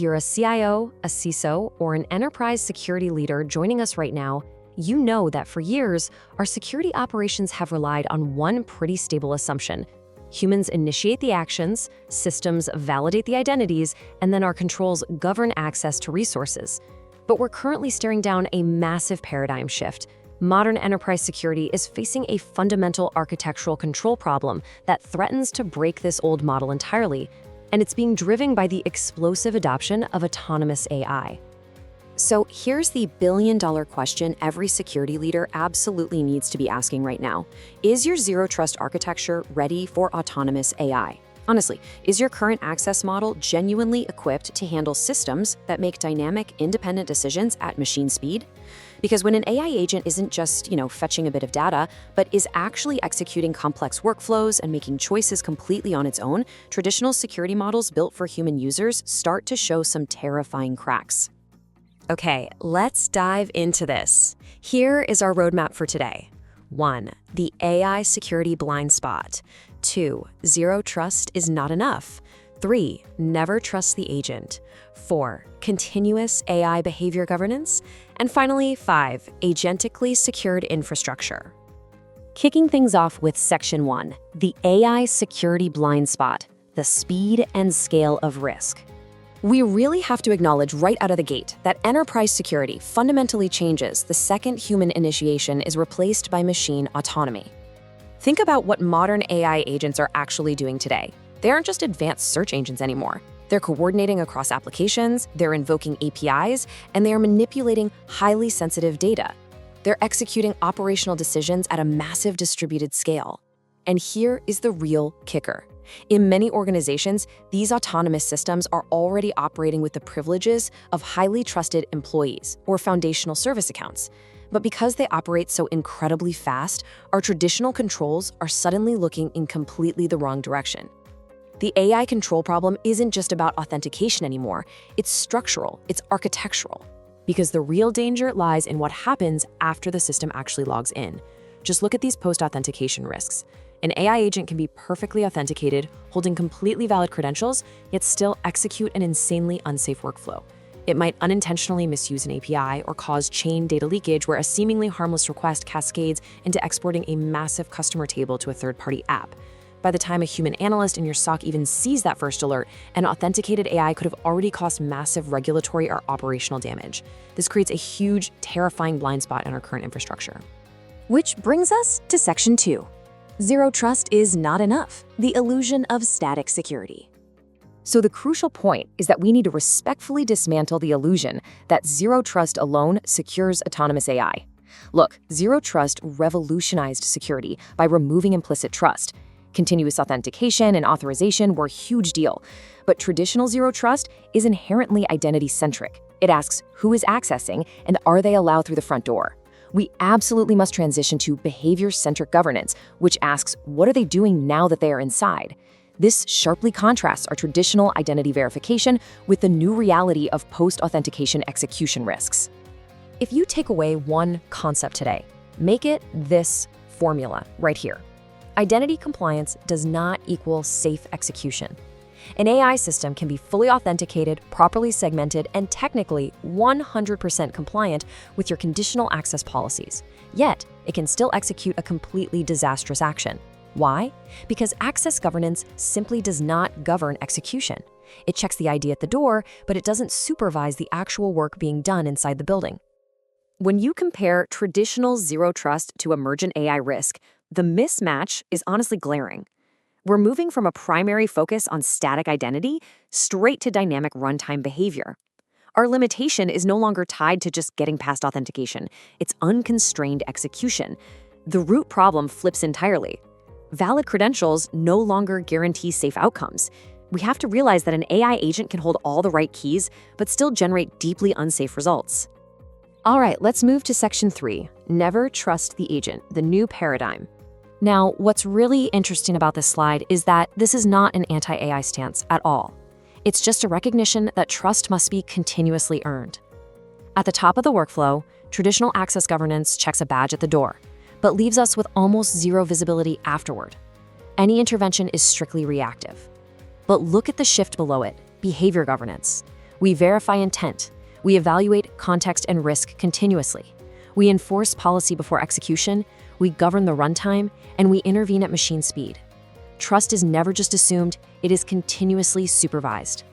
you're a CIO, a CISO, or an enterprise security leader joining us right now, you know that for years, our security operations have relied on one pretty stable assumption. Humans initiate the actions, systems validate the identities, and then our controls govern access to resources. But we're currently staring down a massive paradigm shift. Modern enterprise security is facing a fundamental architectural control problem that threatens to break this old model entirely, and it's being driven by the explosive adoption of autonomous AI. So here's the billion-dollar question every security leader absolutely needs to be asking right now. Is your zero-trust architecture ready for autonomous AI? Honestly, is your current access model genuinely equipped to handle systems that make dynamic, independent decisions at machine speed? Because when an AI agent isn't just, fetching a bit of data, but is actually executing complex workflows and making choices completely on its own, traditional security models built for human users start to show some terrifying cracks. Okay, let's dive into this. Here is our roadmap for today. 1. The AI security blind spot. 2. Zero trust is not enough. 3. Never trust the agent. 4. Continuous AI behavior governance. And finally, 5. Agentically secured infrastructure. Kicking things off with Section 1, the AI security blind spot, the speed and scale of risk. We really have to acknowledge right out of the gate that enterprise security fundamentally changes the second human initiation is replaced by machine autonomy. Think about what modern AI agents are actually doing today. They aren't just advanced search engines anymore. They're coordinating across applications, they're invoking APIs, and they are manipulating highly sensitive data. They're executing operational decisions at a massive distributed scale. And here is the real kicker. In many organizations, these autonomous systems are already operating with the privileges of highly trusted employees or foundational service accounts. But because they operate so incredibly fast, our traditional controls are suddenly looking in completely the wrong direction. The AI control problem isn't just about authentication anymore. It's structural, it's architectural. Because the real danger lies in what happens after the system actually logs in. Just look at these post-authentication risks. An AI agent can be perfectly authenticated, holding completely valid credentials, yet still execute an insanely unsafe workflow. It might unintentionally misuse an API or cause chain data leakage where a seemingly harmless request cascades into exporting a massive customer table to a third-party app. By the time a human analyst in your SOC even sees that first alert, an authenticated AI could have already caused massive regulatory or operational damage. This creates a huge, terrifying blind spot in our current infrastructure. Which brings us to Section 2. Zero trust is not enough, the illusion of static security. So the crucial point is that we need to respectfully dismantle the illusion that zero trust alone secures autonomous AI. Look, zero trust revolutionized security by removing implicit trust. Continuous authentication and authorization were a huge deal, but traditional zero trust is inherently identity-centric. It asks who is accessing and are they allowed through the front door. We absolutely must transition to behavior-centric governance, which asks what are they doing now that they are inside. This sharply contrasts our traditional identity verification with the new reality of post-authentication execution risks. If you take away one concept today, make it this formula right here. Identity compliance does not equal safe execution. An AI system can be fully authenticated, properly segmented, and technically 100% compliant with your conditional access policies. Yet, it can still execute a completely disastrous action. Why? Because access governance simply does not govern execution. It checks the ID at the door, but it doesn't supervise the actual work being done inside the building. When you compare traditional zero trust to emergent AI risk, the mismatch is honestly glaring. We're moving from a primary focus on static identity straight to dynamic runtime behavior. Our limitation is no longer tied to just getting past authentication. It's unconstrained execution. The root problem flips entirely. Valid credentials no longer guarantee safe outcomes. We have to realize that an AI agent can hold all the right keys, but still generate deeply unsafe results. All right, let's move to Section 3, Never Trust the Agent, the new paradigm. Now, what's really interesting about this slide is that this is not an anti-AI stance at all. It's just a recognition that trust must be continuously earned. At the top of the workflow, traditional access governance checks a badge at the door, but leaves us with almost zero visibility afterward. Any intervention is strictly reactive. But look at the shift below it, behavior governance. We verify intent. We evaluate context and risk continuously. We enforce policy before execution. We govern the runtime, and we intervene at machine speed. Trust is never just assumed, it is continuously supervised.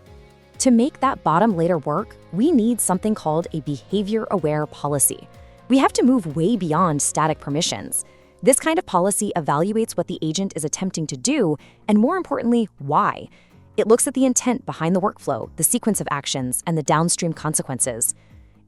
To make that bottom layer work, we need something called a behavior-aware policy. We have to move way beyond static permissions. This kind of policy evaluates what the agent is attempting to do, and more importantly, why. It looks at the intent behind the workflow, the sequence of actions, and the downstream consequences.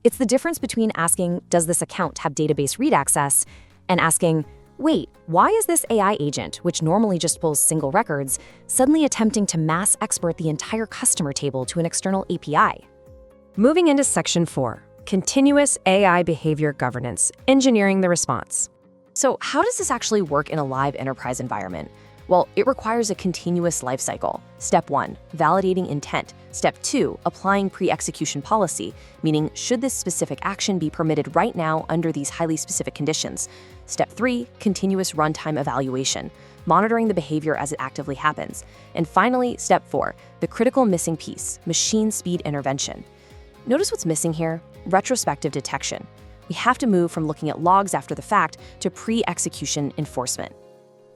It's the difference between asking, does this account have database read access, and asking, wait, why is this AI agent, which normally just pulls single records, suddenly attempting to mass export the entire customer table to an external API? Moving into Section 4, Continuous AI Behavior Governance, Engineering the Response. So how does this actually work in a live enterprise environment? Well, it requires a continuous lifecycle. Step 1, validating intent. Step 2, applying pre-execution policy, meaning should this specific action be permitted right now under these highly specific conditions. Step 3, continuous runtime evaluation, monitoring the behavior as it actively happens. And finally, Step 4, the critical missing piece, machine speed intervention. Notice what's missing here? Retrospective detection. We have to move from looking at logs after the fact to pre-execution enforcement.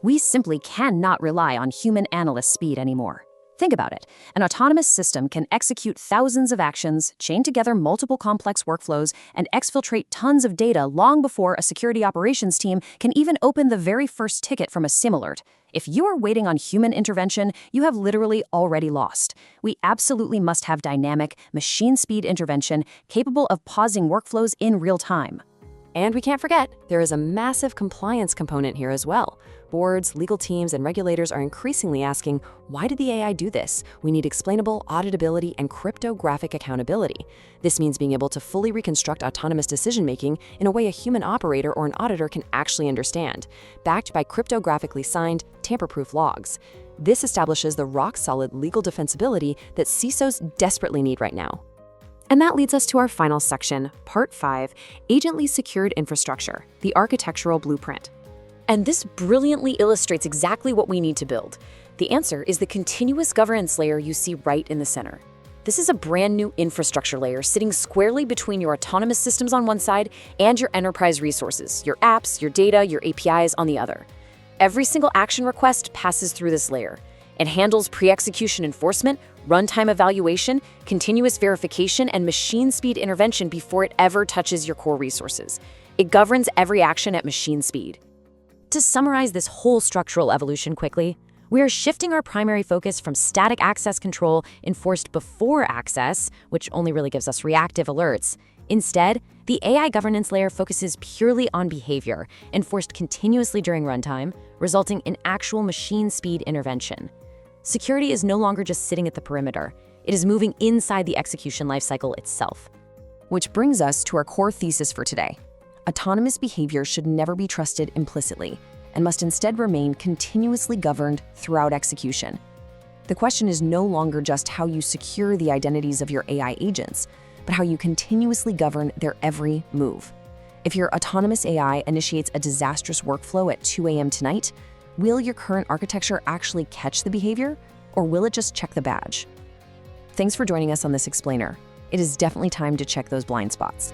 We simply cannot rely on human analyst speed anymore. Think about it. An autonomous system can execute thousands of actions, chain together multiple complex workflows, and exfiltrate tons of data long before a security operations team can even open the very first ticket from a SIM alert. If you are waiting on human intervention, you have literally already lost. We absolutely must have dynamic, machine speed intervention capable of pausing workflows in real time. And we can't forget, there is a massive compliance component here as well. Boards, legal teams, and regulators are increasingly asking, why did the AI do this? We need explainable auditability and cryptographic accountability. This means being able to fully reconstruct autonomous decision-making in a way a human operator or an auditor can actually understand, backed by cryptographically signed, tamper-proof logs. This establishes the rock-solid legal defensibility that CISOs desperately need right now. And that leads us to our final section, Part 5, Agently Secured Infrastructure, the Architectural Blueprint. And this brilliantly illustrates exactly what we need to build. The answer is the continuous governance layer you see right in the center. This is a brand new infrastructure layer sitting squarely between your autonomous systems on one side and your enterprise resources, your apps, your data, your APIs on the other. Every single action request passes through this layer. It handles pre-execution enforcement, runtime evaluation, continuous verification, and machine speed intervention before it ever touches your core resources. It governs every action at machine speed. To summarize this whole structural evolution quickly, we are shifting our primary focus from static access control enforced before access, which only really gives us reactive alerts. Instead, the AI governance layer focuses purely on behavior, enforced continuously during runtime, resulting in actual machine speed intervention. Security is no longer just sitting at the perimeter. It is moving inside the execution lifecycle itself. Which brings us to our core thesis for today. Autonomous behavior should never be trusted implicitly and must instead remain continuously governed throughout execution. The question is no longer just how you secure the identities of your AI agents, but how you continuously govern their every move. If your autonomous AI initiates a disastrous workflow at 2 a.m. tonight, will your current architecture actually catch the behavior, or will it just check the badge? Thanks for joining us on this explainer. It is definitely time to check those blind spots.